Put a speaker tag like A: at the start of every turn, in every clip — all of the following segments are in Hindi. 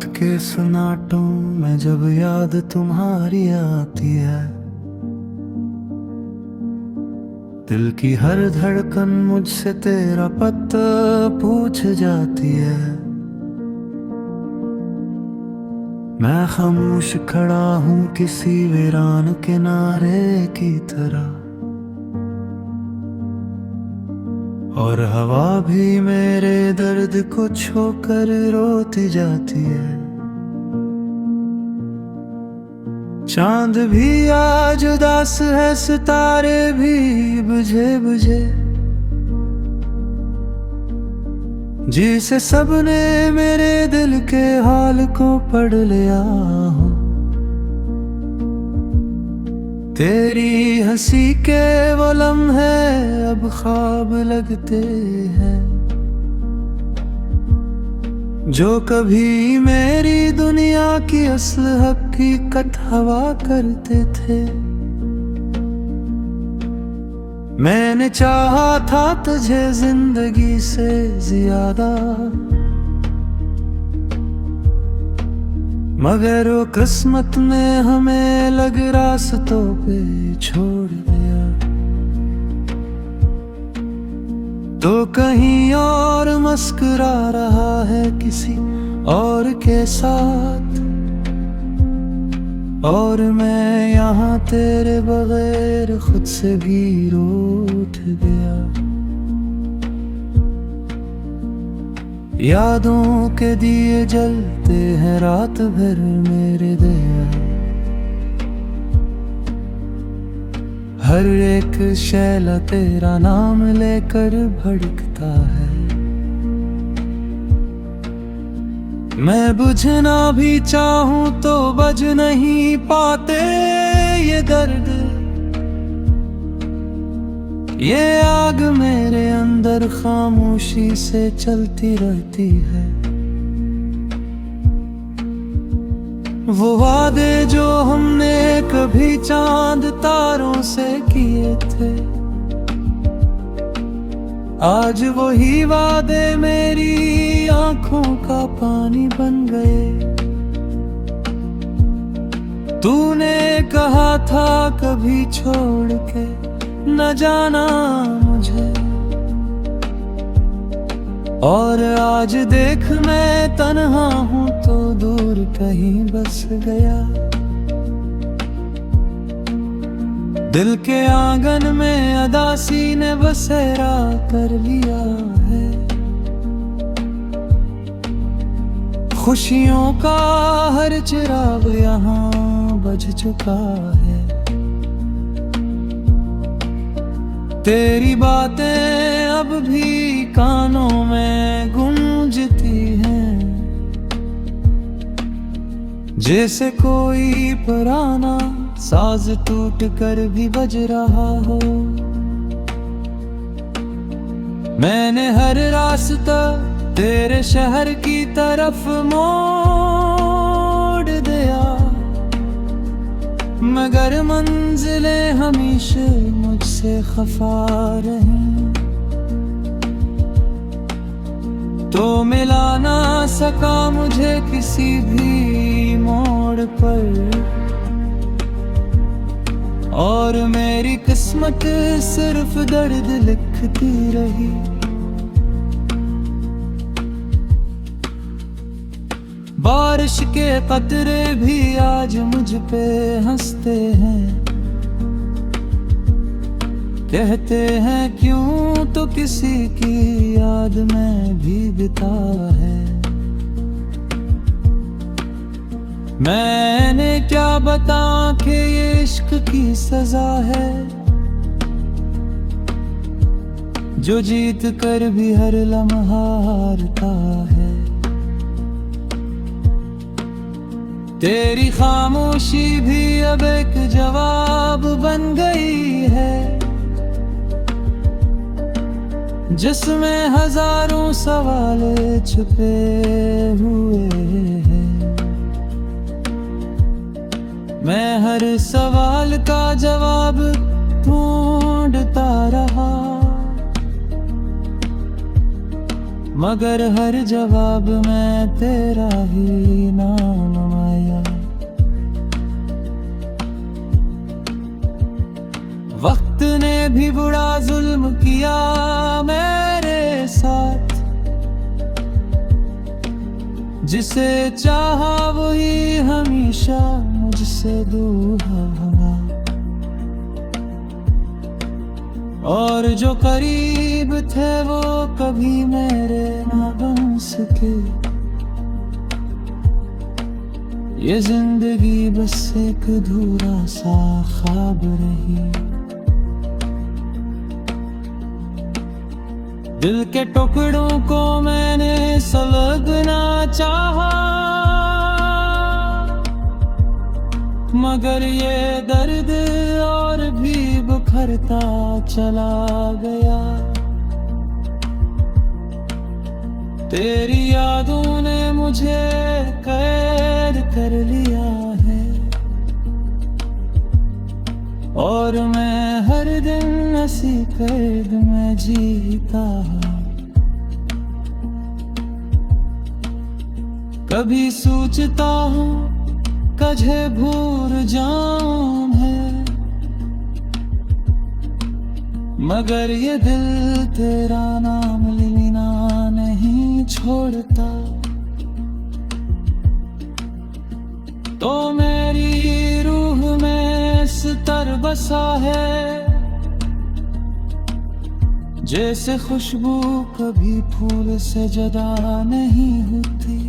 A: रात के सन्नाटों में जब याद तुम्हारी आती है, दिल की हर धड़कन मुझसे तेरा पता पूछ जाती है। मैं खामोश खड़ा हूँ किसी वीरान किनारे की तरह, और हवा भी मेरे दर्द को छोकर रोती जाती है। चांद भी आज उदास है, सितारे भी बुझे बुझे, जिसे सबने मेरे दिल के हाल को पढ़ लिया हो। तेरी हंसी के वो लम्हे अब ख्वाब लगते हैं, जो कभी मेरी दुनिया की असल हकीकत हवा करते थे। मैंने चाहा था तुझे जिंदगी से ज्यादा, मगर वो किस्मत ने हमें लग रास्तों पे छोड़ दिया। तो कहीं और मुस्कुरा रहा है किसी और के साथ, और मैं यहाँ तेरे बगैर खुद से भी रूठ गया। यादों के दिए जलते हैं रात भर मेरे दिया, हर एक शैला तेरा नाम लेकर भड़कता है। मैं बुझना भी चाहूं तो बज नहीं पाते ये दर्द, ये आग मेरे अंदर खामोशी से चलती रहती है। वो वादे जो हमने कभी चांद तारों से किए थे, आज वही वादे मेरी आंखों का पानी बन गए। तूने कहा था कभी छोड़ के न जाना मुझे, और आज देख मैं तन्हा हूँ तो दूर कहीं बस गया। दिल के आंगन में अदासी ने बसेरा कर लिया है, खुशियों का हर चिराग यहाँ बुझ चुका है। तेरी बातें अब भी कानों में गूंजती हैं, जैसे कोई पुराना साज टूट कर भी बज रहा हो। मैंने हर रास्ता तेरे शहर की तरफ मोड़ दिया, मगर मंजिलें हमेशा मुझसे खफा रहीं। तो मिला ना सका मुझे किसी भी मोड़ पर, और मेरी किस्मत सिर्फ दर्द लिखती रही। बारिश के कतरे भी आज मुझ पे हंसते हैं, कहते हैं क्यों तो किसी की याद में भीगता है। मैंने क्या बता कि ये इश्क की सजा है, जो जीत कर भी हर लम्हा हारता है। तेरी खामोशी भी अब एक जवाब बन गई है, जिसमें हजारों सवाल छुपे हुए हैं। मैं हर सवाल का जवाब ढूंढता रहा, मगर हर जवाब में तेरा ही भी बुरा जुल्म किया मेरे साथ, जिसे चाहा वही हमेशा मुझसे दूर हवा, और जो करीब थे वो कभी मेरे ना बन सके। ये जिंदगी बस एक अधूरा सा ख्वाब रही। दिल के टुकड़ों को मैंने सुलगना चाहा, मगर ये दर्द और भी बिखरता चला गया। तेरी यादों ने मुझे कैद कर लिया है, और मैं हर दिन ऐसी कैद में जीता। कभी सोचता हूँ कझे भूल जाऊं मैं, मगर ये दिल तेरा नाम लेना नहीं छोड़ता। तो मेरी रूह में सितर बसा है, जैसे खुशबू कभी फूल से जुदा नहीं होती।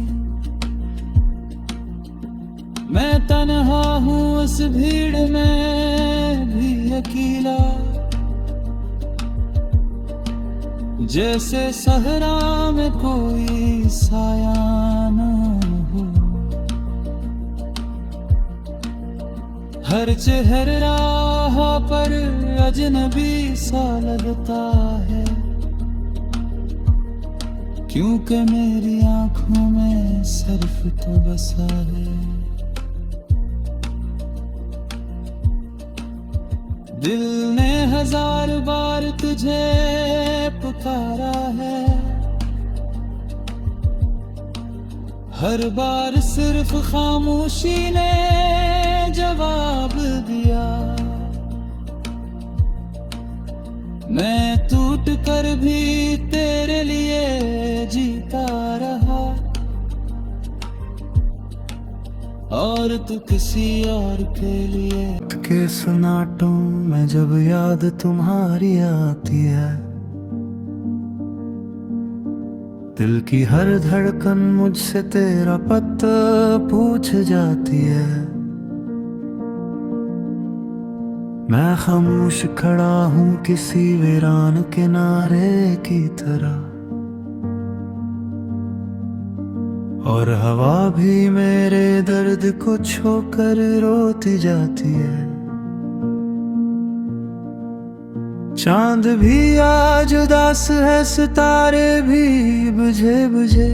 A: मैं तन्हा हूँ इस भीड़ में भी अकेला, जैसे सहरा में कोई साया न हो। हर चेहरा पर अजनबी सा लगता है, क्योंकि मेरी आंखों में सिर्फ तो बसा है। दिल ने 1000 बार तुझे पुकारा है, हर बार सिर्फ खामोशी ने जवाब दिया। मैं टूट कर भी तेरे लिए जीता रहा, और तू किसी और के लिए। के सन्नाटों में जब याद तुम्हारी आती है, दिल की हर धड़कन मुझसे तेरा पता पूछ जाती है। मैं खामोश खड़ा हूँ किसी वीरान किनारे की तरह, और हवा भी मेरे दर्द को छोकर रोती जाती है। चांद भी आज उदास है, सितारे भी बुझे बुझे,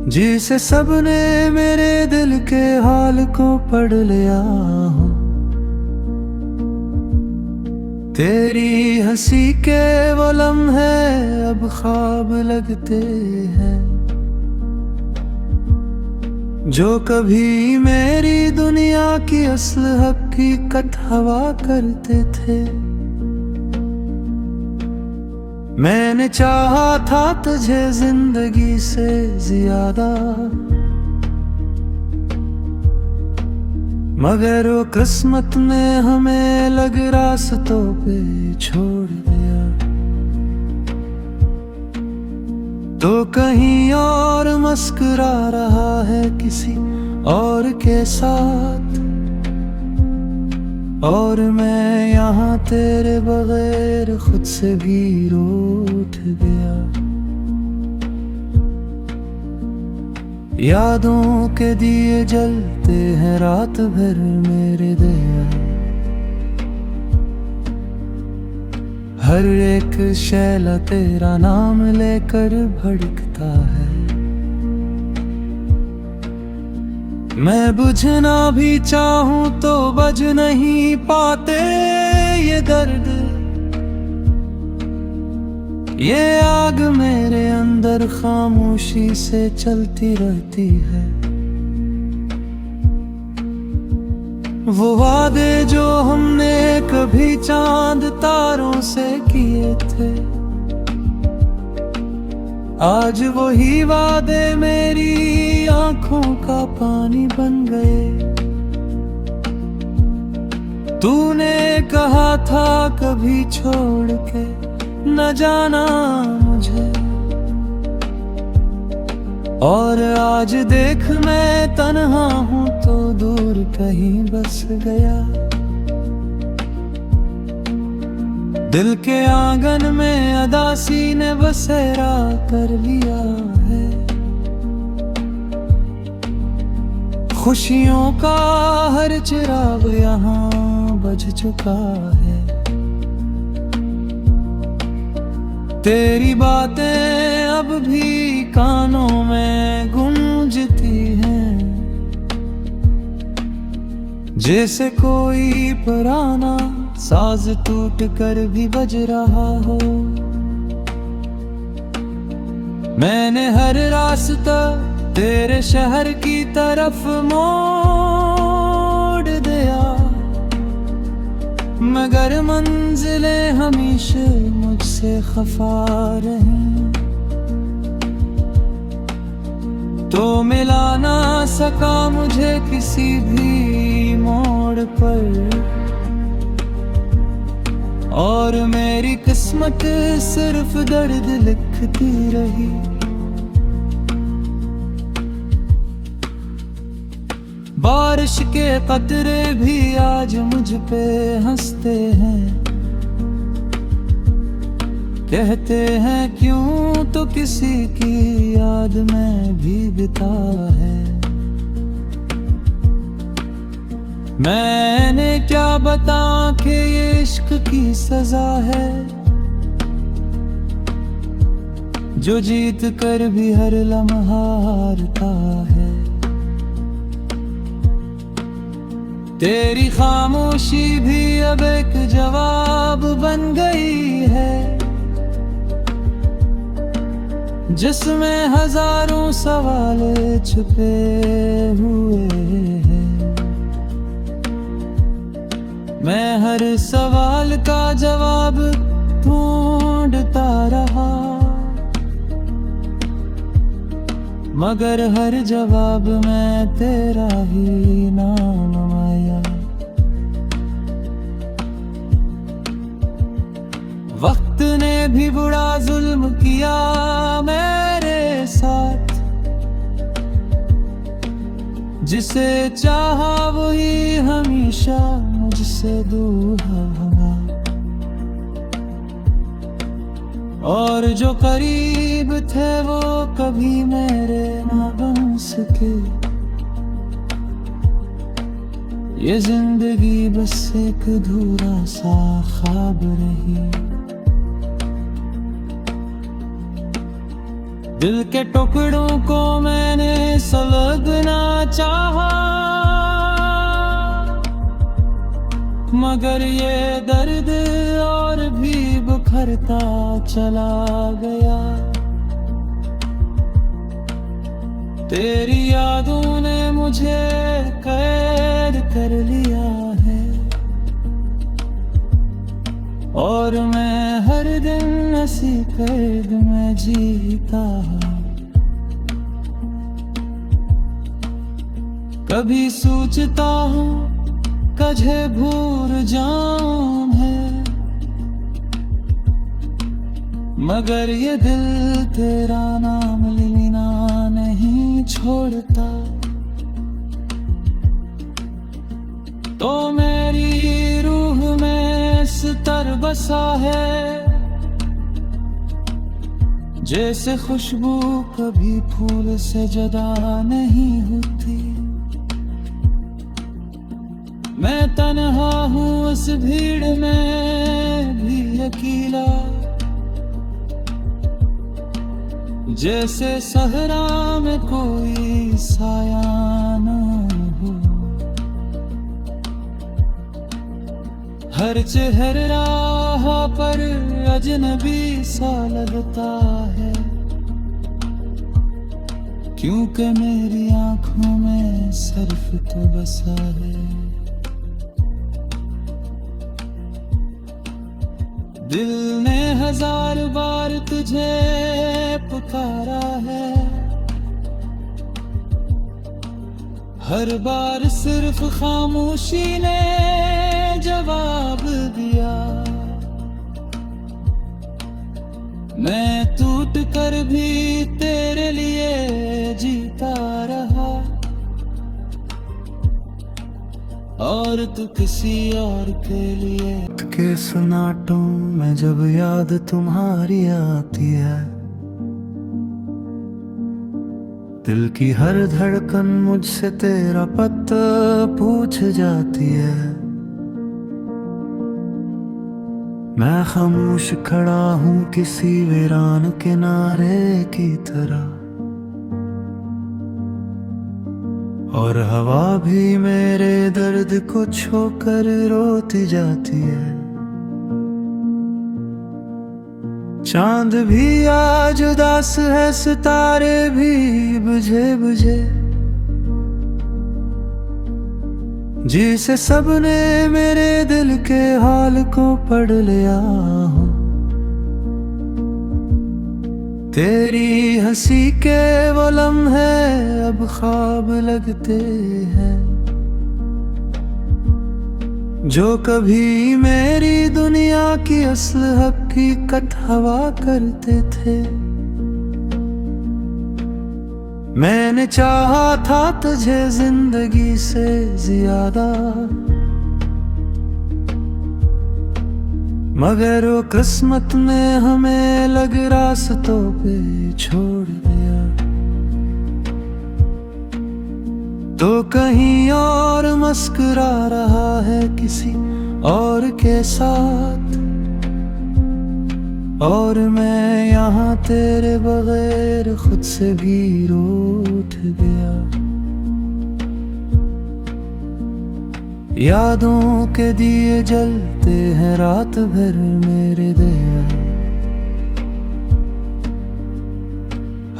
A: जिसे सबने मेरे दिल के हाल को पढ़ लिया हो। तेरी हंसी के वो लम्हे अब ख्वाब लगते हैं, जो कभी मेरी दुनिया की असल हकीकत हवा करते थे। मैंने चाहा था तुझे जिंदगी से ज्यादा, मगर वो किस्मत ने हमें लग रास्तों पे छोड़ दिया। तो कहीं और मुस्कुरा रहा है किसी और के साथ, और मैं यहाँ तेरे बगैर खुद से भी रूठ गया। यादों के दिए जलते हैं रात भर मेरे दिया, हर एक शैला तेरा नाम लेकर भड़कता है। मैं बुझना भी चाहूं तो बज नहीं पाते ये दर्द, ये आग मेरे अंदर खामोशी से चलती रहती है। वो वादे जो हमने कभी चांद तारों से किए थे, आज वही वादे मेरी आंखों का पानी बन गए। तूने कहा था कभी छोड़ के न जाना मुझे, और आज देख मैं तन्हा हूँ तो दूर कहीं बस गया। दिल के आंगन में अदासी ने बसेरा कर लिया है। खुशियों का हर चिराग यहाँ बुझ चुका है। तेरी बातें अब भी कानों में गूंजती हैं, जैसे कोई पुराना साज टूट कर भी बज रहा हो। मैंने हर रास्ता तेरे शहर की तरफ मोड़ दिया, मगर मंजिलें हमेशा मुझसे खफा रहीं। तो मिला ना सका मुझे किसी भी मोड़ पर, और मेरी किस्मत सिर्फ दर्द लिखती रही। बारिश के कतरे भी आज मुझ पे हंसते हैं, कहते हैं क्यों तो किसी की याद में भीगता है। मैंने क्या बता कि ये इश्क की सजा है, जो जीत कर भी हर लम्हा हारता है। तेरी खामोशी भी अब एक जवाब बन गई है, जिसमें हजारों सवाल छुपे हुए हैं। मैं हर सवाल का जवाब ढूंढता रहा, मगर हर जवाब में तेरा ही नाम आया। वक्त ने भी बड़ा जुल्म किया मेरे साथ, जिसे चाहा वही हमेशा मुझसे दूर होगा, और जो करीब थे वो कभी मेरे ना बन सके। ये जिंदगी बस एक अधूरा सा ख्वाब रही। दिल के टुकड़ों को मैंने सुलगना चाहा, मगर ये दर्द और भी बिखरता चला गया। तेरी यादों ने मुझे कैद कर लिया है, और मैं हर दिन ऐसी कैद में जीता। कभी सोचता हूँ कझे भूल जाऊं मैं, मगर ये दिल तेरा नाम लेना नहीं छोड़ता। तो मेरी रूह में सितर बसा है, जैसे खुशबू कभी फूल से जुदा नहीं होती। मैं तन्हा हूँ इस भीड़ में भी अकेला, जैसे सहरा में कोई साया न हो। हर चेहरा पर अजनबी सा लगता है, क्योंकि मेरी आंखों में सिर्फ तो बसा है। दिल ने 1000 बार तुझे पुकारा है, हर बार सिर्फ खामोशी ने जवाब दिया। मैं टूट कर भी तेरे लिए जीता रहा, और तू किसी और के लिए। के सन्नाटों में जब याद तुम्हारी आती है, दिल की हर धड़कन मुझसे तेरा पता पूछ जाती है। मैं खामोश खड़ा हूँ किसी वीरान किनारे की तरह, और हवा भी मेरे दर्द को छोकर रोती जाती है। चांद भी आज उदास है, सितारे भी बुझे बुझे, जिसे सबने मेरे दिल के हाल को पढ़ लिया हो। तेरी हंसी के वो लम्हे अब ख्वाब लगते हैं, जो कभी मेरी दुनिया की असल हकीकत हवा करते थे। मैंने चाहा था तुझे जिंदगी से ज्यादा, मगर वो किस्मत ने हमें लग रास्तों पे छोड़ दिया। तो कहीं और मुस्कुरा रहा है किसी और के साथ, और मैं यहाँ तेरे बगैर खुद से भी रूठ गया। यादों के दिए जलते हैं रात भर मेरे दिया,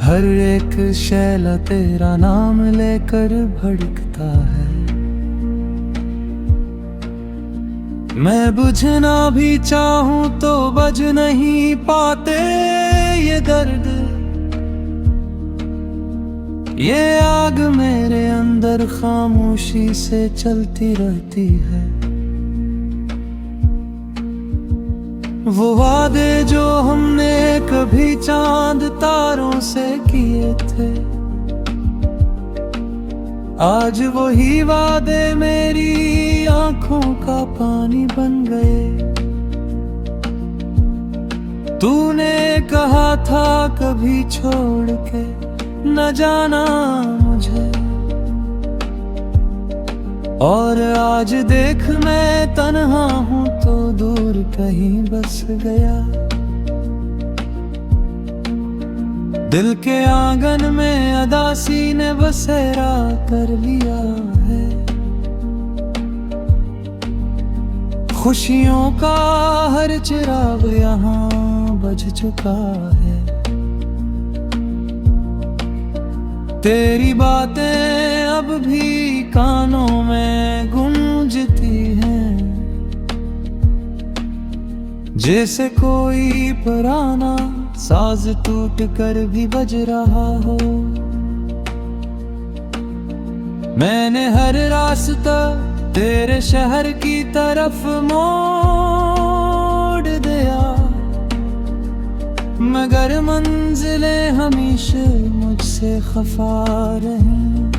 A: हर एक शैला तेरा नाम लेकर भड़कता है। मैं बुझना भी चाहूं तो बज नहीं पाते ये दर्द, ये आग मेरे अंदर खामोशी से चलती रहती है। वो वादे जो हमने कभी चांद तारों से किए थे, आज वही वादे मेरी आंखों का पानी बन गए। तूने कहा था कभी छोड़ के न जाना मुझे, और आज देख मैं तन्हा हूँ तो दूर कहीं बस गया। दिल के आंगन में अदासी ने बसेरा कर लिया है, खुशियों का हर चिराग यहाँ बज चुका है। तेरी बातें अब भी कानों में गूंजती हैं, जैसे कोई पुराना साज टूट कर भी बज रहा हो। मैंने हर रास्ता तेरे शहर की तरफ मोड़ दिया, मगर मंजिलें हमेशा मुझसे खफा रहीं।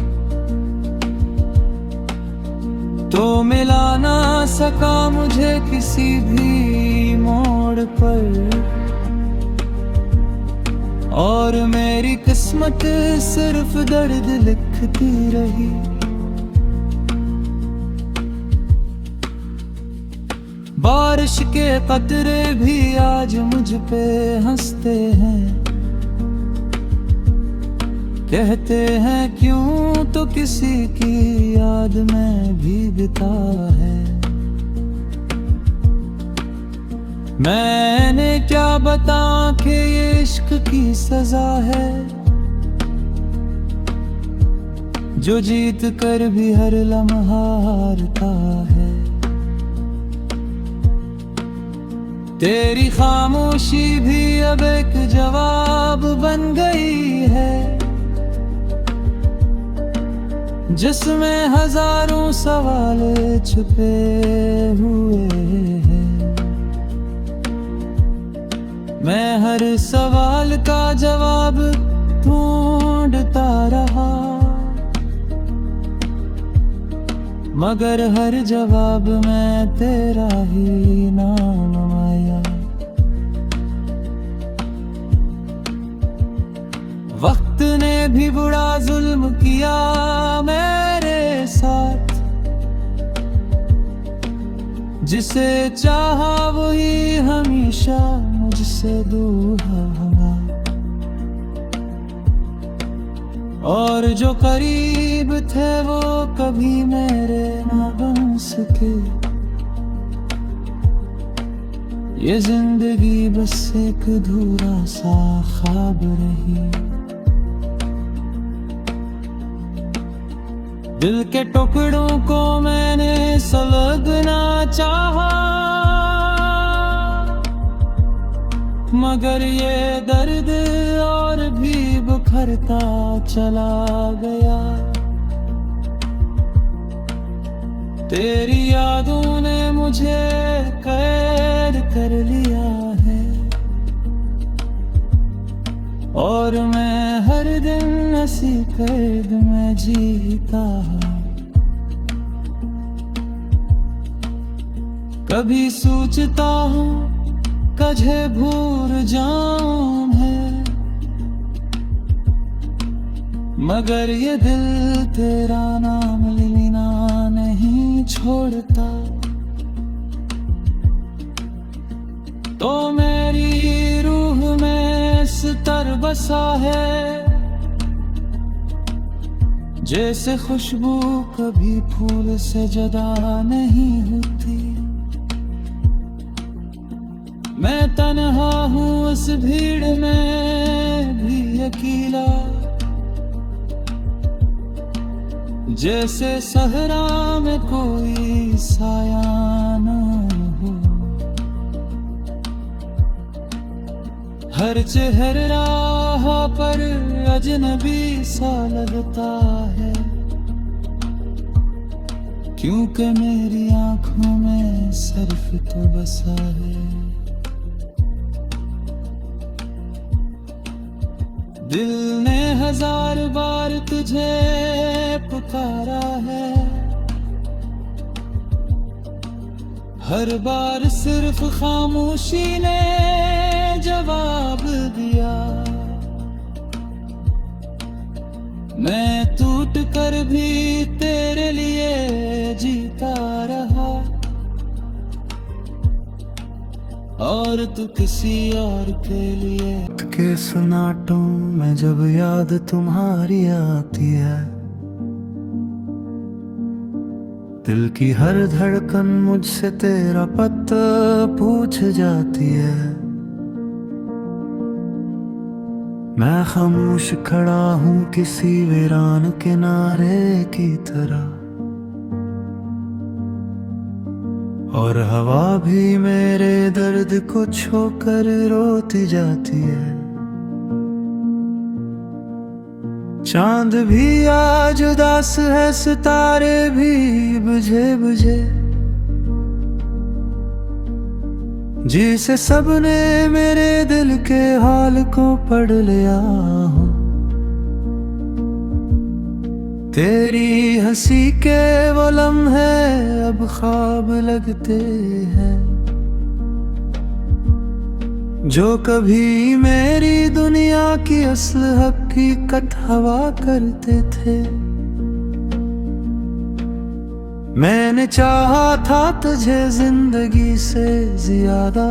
A: तो मिला ना सका मुझे किसी भी मोड़ पर, और मेरी किस्मत सिर्फ दर्द लिखती रही। बारिश के कतरे भी आज मुझ पे हंसते हैं, कहते हैं क्यों तो किसी की याद में भीगता है। मैंने क्या बता कि ये इश्क की सजा है, जो जीत कर भी हर लम्हा हारता है। तेरी खामोशी भी अब एक जवाब बन गई है, जिसमें हजारों सवाल छुपे हुए हैं। मैं हर सवाल का जवाब ढूंढता रहा, मगर हर जवाब में तेरा ही नाम आया। वक्त ने भी बड़ा जुल्म किया मेरे साथ, जिसे चाहा वही हमेशा मुझसे दूर होगा, और जो करीब थे वो कभी मेरे ना बन सके। ये जिंदगी बस एक अधूरा सा ख्वाब रही। दिल के टुकड़ों को मैंने सुलगना चाहा, मगर ये दर्द और भी बिखरता चला गया। तेरी यादों ने मुझे कैद कर लिया है, और मैं हर दिन ऐसी कैद में जीता हूँ। कभी सोचता हूँ कझे भूल जाऊं मैं, मगर ये दिल तेरा नाम लेना नहीं छोड़ता। तो मेरी रूह में सितर बसा है, जैसे खुशबू कभी फूल से जुदा नहीं होती। मैं तन्हा हूँ इस भीड़ में भी अकेला, जैसे सहरा में कोई साया न हो। हर चेहरा पर अजनबी सा लगता है, क्योंकि मेरी आंखों में सिर्फ तो बसा है। दिल ने हजार बार तुझे पुकारा है, हर बार सिर्फ खामोशी ने जवाब दिया। मैं टूट कर भी तेरे लिए जीता रहा, और तू किसी और के लिए। के सन्नाटों में जब याद तुम्हारी आती है, दिल की हर धड़कन मुझसे तेरा पता पूछ जाती है। मैं खामोश खड़ा हूँ किसी वीरान किनारे की तरह, और हवा भी मेरे दर्द को छोकर रोती जाती है। चांद भी आज उदास है, सितारे भी बुझे बुझे, जिसे सबने मेरे दिल के हाल को पढ़ लिया हो। तेरी हंसी के वो लम्हे अब ख्वाब लगते हैं, जो कभी मेरी दुनिया की असल हकीकत हवा करते थे। मैंने चाहा था तुझे जिंदगी से ज्यादा,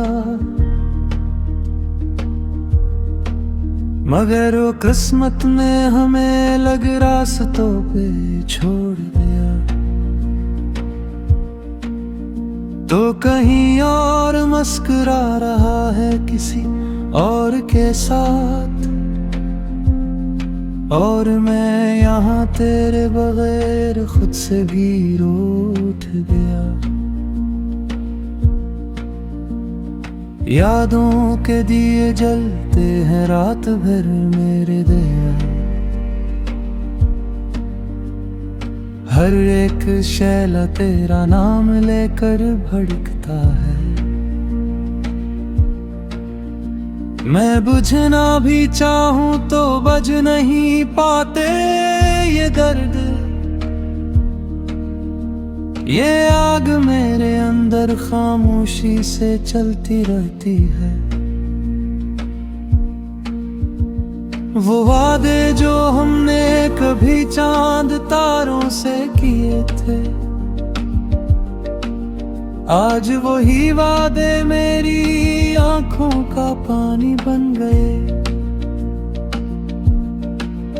A: मगर वो किस्मत ने हमें लग रास्तों पे छोड़ दिया। तो कहीं और मुस्कुरा रहा है किसी और के साथ, और मैं यहाँ तेरे बगैर खुद से भी रूठ गया। यादों के दिए जलते हैं रात भर मेरे दया। हर एक शैला तेरा नाम लेकर भड़कता है। मैं बुझना भी चाहूं तो बज नहीं पाते ये दर्द। ये आग मेरे अंदर खामोशी से चलती रहती है। वो वादे जो हमने कभी चांद तारों से किए थे, आज वही वादे मेरी आंखों का पानी बन गए।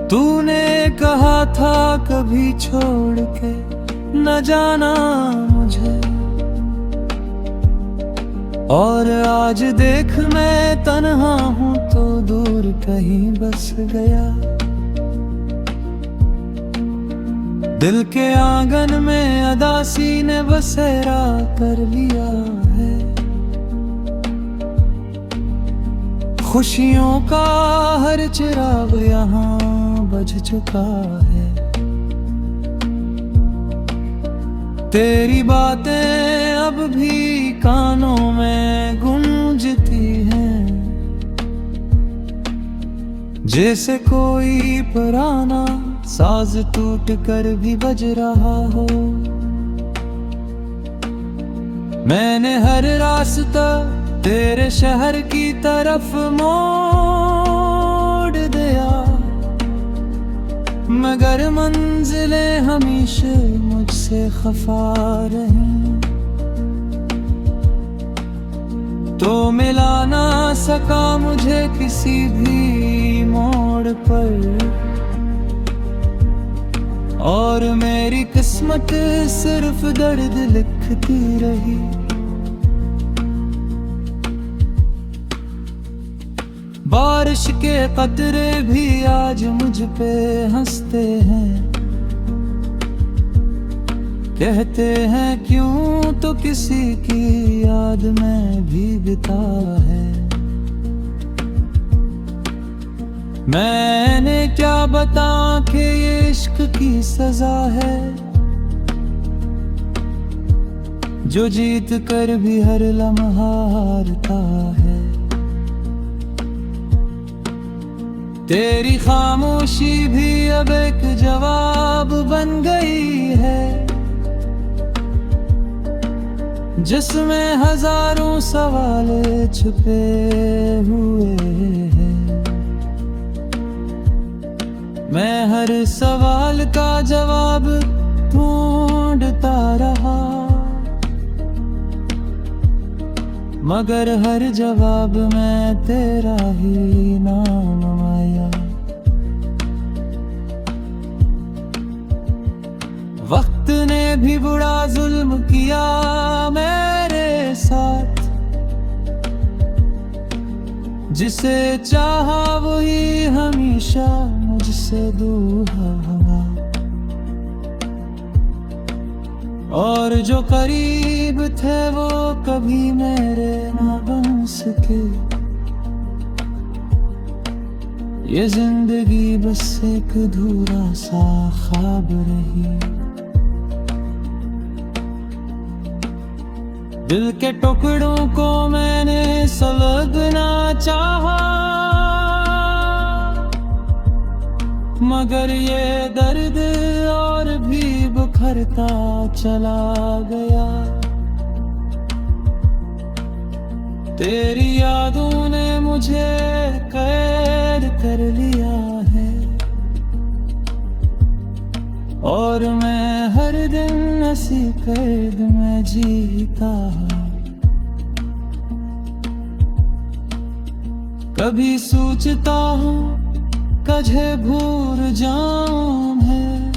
A: तूने कहा था कभी छोड़ के न जाना मुझे, और आज देख मैं तन्हा हूं तो दूर कहीं बस गया। दिल के आंगन में अदासी ने बसेरा कर लिया है। खुशियों का हर चिराग यहाँ बुझ चुका है। तेरी बातें अब भी कानों में गूंजती हैं, जैसे कोई पुराना साज टूट कर भी बज रहा हो। मैंने हर रास्ता तेरे शहर की तरफ मोड़ दिया, मगर मंजिलें हमेशा मुझसे खफा रहीं। तो मिला ना सका मुझे किसी भी मोड़ पर, और मेरी किस्मत सिर्फ दर्द लिखती रही। बारिश के कतरे भी आज मुझ पे हंसते हैं, कहते हैं क्यों तो किसी की याद में भीगता है। मैंने क्या बता कि ये इश्क की सजा है, जो जीत कर भी हर लम्हा हारता है। तेरी खामोशी भी अब एक जवाब बन गई है, जिसमें हजारों सवाल छुपे हुए हैं। मैं हर सवाल का जवाब ढूंढता रहा, मगर हर जवाब में तेरा ही नाम आया। वक्त ने भी बुरा जुल्म किया मेरे साथ, जिसे चाहा वही हमेशा मुझसे दूर हुआ, और जो करीब थे वो कभी मेरे ना बन सके। ये जिंदगी बस एक अधूरा सा ख्वाब रही। दिल के टुकड़ों को मैंने सुलगना चाहा, मगर ये दर्द और भी बिखरता चला गया। तेरी यादों ने मुझे कैद कर लिया है, और मैं हर दिन ऐसी कैद में जीता हूँ। कभी सोचता हूँ कझे भूल जाऊं मैं,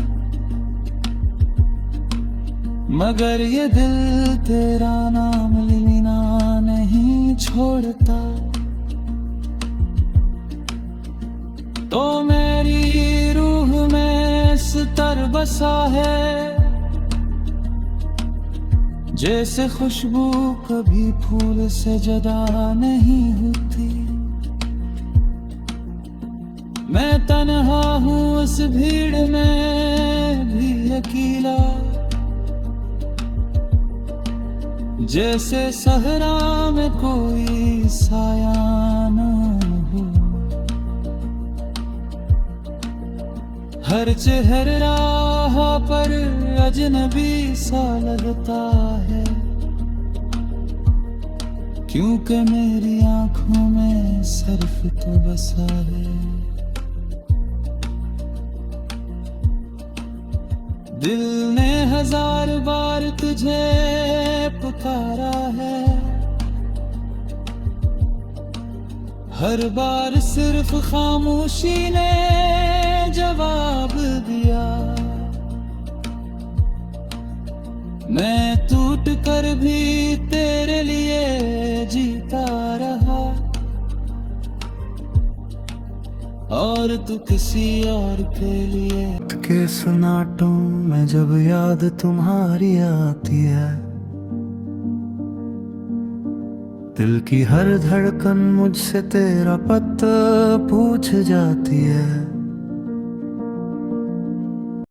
A: मगर ये दिल तेरा नाम लेना नहीं छोड़ता। तो मेरी रूह में सितर बसा है, जैसे खुशबू कभी फूल से जुदा नहीं होती। मैं तन्हा हूँ उस भीड़ में भी अकेला, जैसे सहरा में कोई साया ना हो। हर चेहरा पर अजनबी सा लगता है, क्योंकि मेरी आंखों में सिर्फ तो बसा है। दिल ने 1000 बार तुझे पुकारा है, हर बार सिर्फ खामोशी ने जवाब दिया। मैं टूट कर भी तेरे लिए जीता रहा, और तू किसी और के लिए। के सन्नाटों में जब याद तुम्हारी आती है, दिल की हर धड़कन मुझसे तेरा पता पूछ जाती है।